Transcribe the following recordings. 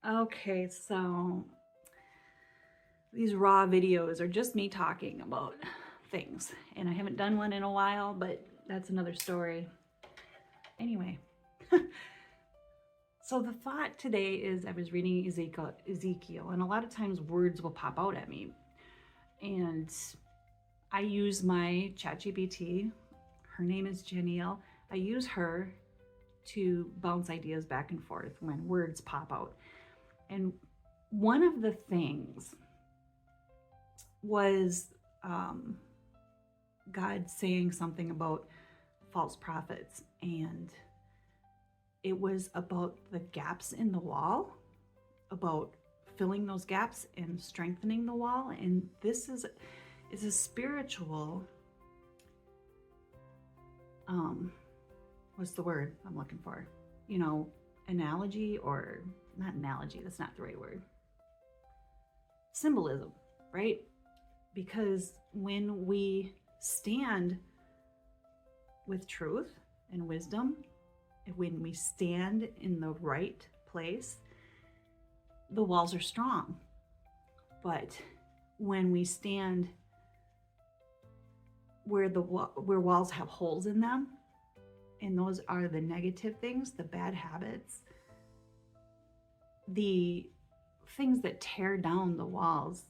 Okay, so these raw videos are just me talking about things, and I haven't done one in a while, but that's another story. Anyway, so the thought today is I was reading Ezekiel, and a lot of times words will pop out at me, and I use my ChatGPT. Her name is Geniel. I use her to bounce ideas back and forth when words pop out. And one of the things was God saying something about false prophets, and it was about the gaps in the wall, about filling those gaps and strengthening the wall. And this is a spiritual what's the word I'm looking for? Analogy, or not analogy, that's not the right word. Symbolism, right? Because when we stand with truth and wisdom, when we stand in the right place, the walls are strong. But when we stand where walls have holes in them, and those are the negative things, the bad habits, the things that tear down the walls,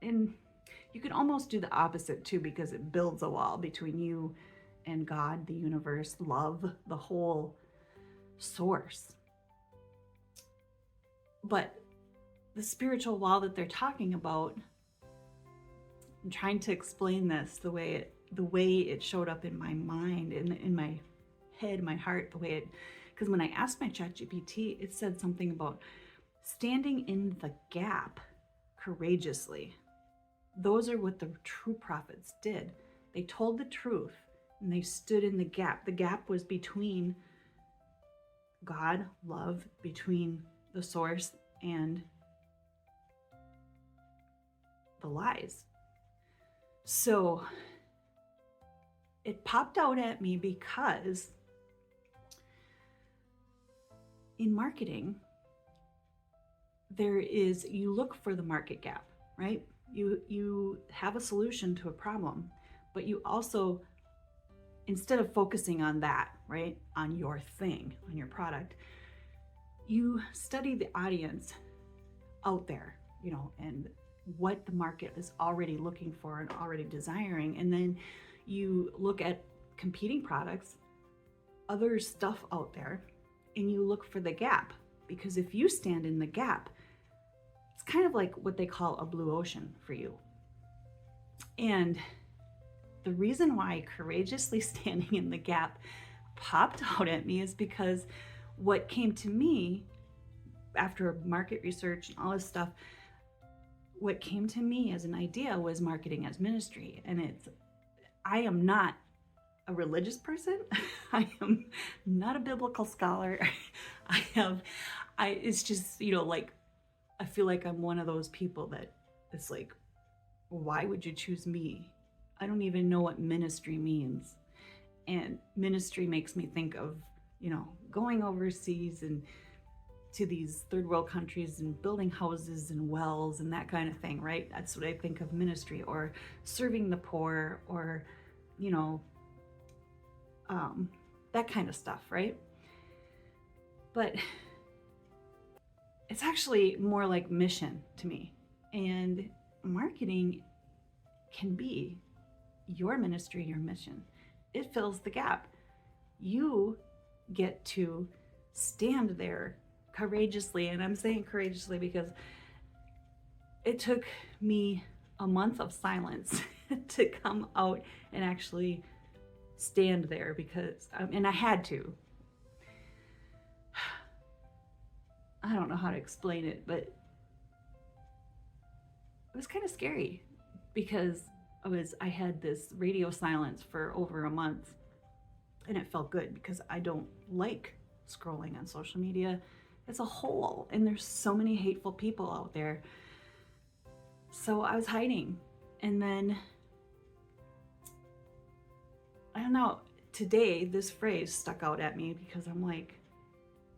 and you could almost do the opposite too, because it builds a wall between you and God, the universe, love, the whole source. But the spiritual wall that they're talking about, I'm trying to explain this the way it showed up in my mind, in my head, my heart, because when I asked my ChatGPT, it said something about standing in the gap courageously. Those are what the true prophets did. They told the truth and they stood in the gap. The gap was between God, love, between the source and the lies. So it popped out at me because in marketing, you look for the market gap, right? You have a solution to a problem, but you also, instead of focusing on that, right, on your thing, on your product, you study the audience out there, and what the market is already looking for and already desiring. And then you look at competing products, other stuff out there, and you look for the gap. Because if you stand in the gap, it's kind of like what they call a blue ocean for you. And the reason why courageously standing in the gap popped out at me is because what came to me after market research and all this stuff, what came to me as an idea was marketing as ministry. And I am not a religious person. I am not a biblical scholar. It's just, I feel like I'm one of those people that it's like, why would you choose me? I don't even know what ministry means. And ministry makes me think of, going overseas and to these third world countries and building houses and wells and that kind of thing, right? That's what I think of ministry, or serving the poor, or, that kind of stuff, right? But it's actually more like mission to me. And marketing can be your ministry, your mission. It fills the gap. You get to stand there courageously. And I'm saying courageously because it took me a month of silence to come out and actually stand there, because, and I had to. I don't know how to explain it, but it was kind of scary because I had this radio silence for over a month, and it felt good because I don't like scrolling on social media. It's a hole, and there's so many hateful people out there. So I was hiding, and then, I don't know, today this phrase stuck out at me because I'm like,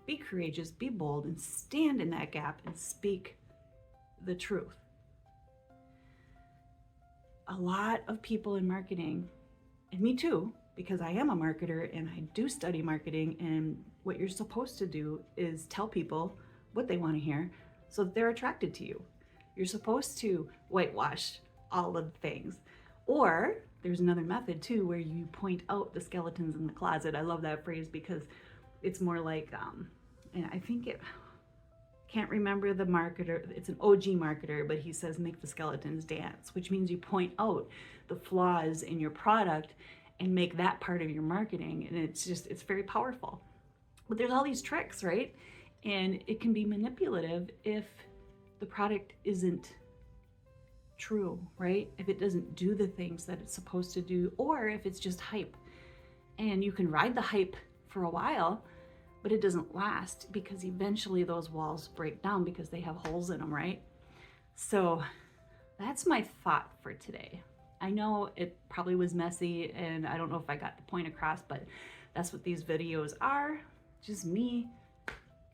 be courageous, be bold, and stand in that gap and speak the truth. A lot of people in marketing, and me too, because I am a marketer and I do study marketing, and what you're supposed to do is tell people what they want to hear so that they're attracted to you. You're supposed to whitewash all of the things. Or there's another method too where you point out the skeletons in the closet. I love that phrase because it's more like, and I think can't remember the marketer, it's an OG marketer, but he says make the skeletons dance, which means you point out the flaws in your product and make that part of your marketing. And it's very powerful. But there's all these tricks, right? And it can be manipulative if the product isn't true, right? If it doesn't do the things that it's supposed to do, or if it's just hype. And you can ride the hype for a while, but it doesn't last because eventually those walls break down because they have holes in them, right? So that's my thought for today. I know it probably was messy and I don't know if I got the point across, but that's what these videos are. Just me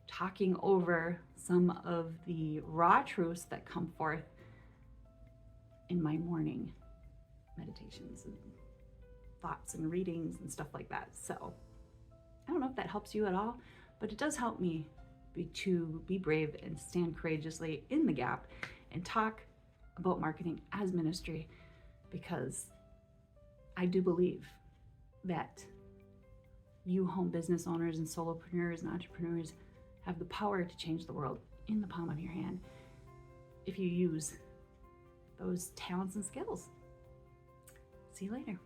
talking over some of the raw truths that come forth in my morning meditations and thoughts and readings and stuff like that. So I don't know if that helps you at all, but it does help me to be brave and stand courageously in the gap and talk about marketing as ministry, because I do believe that you home business owners and solopreneurs and entrepreneurs have the power to change the world in the palm of your hand if you use those talents and skills. See you later.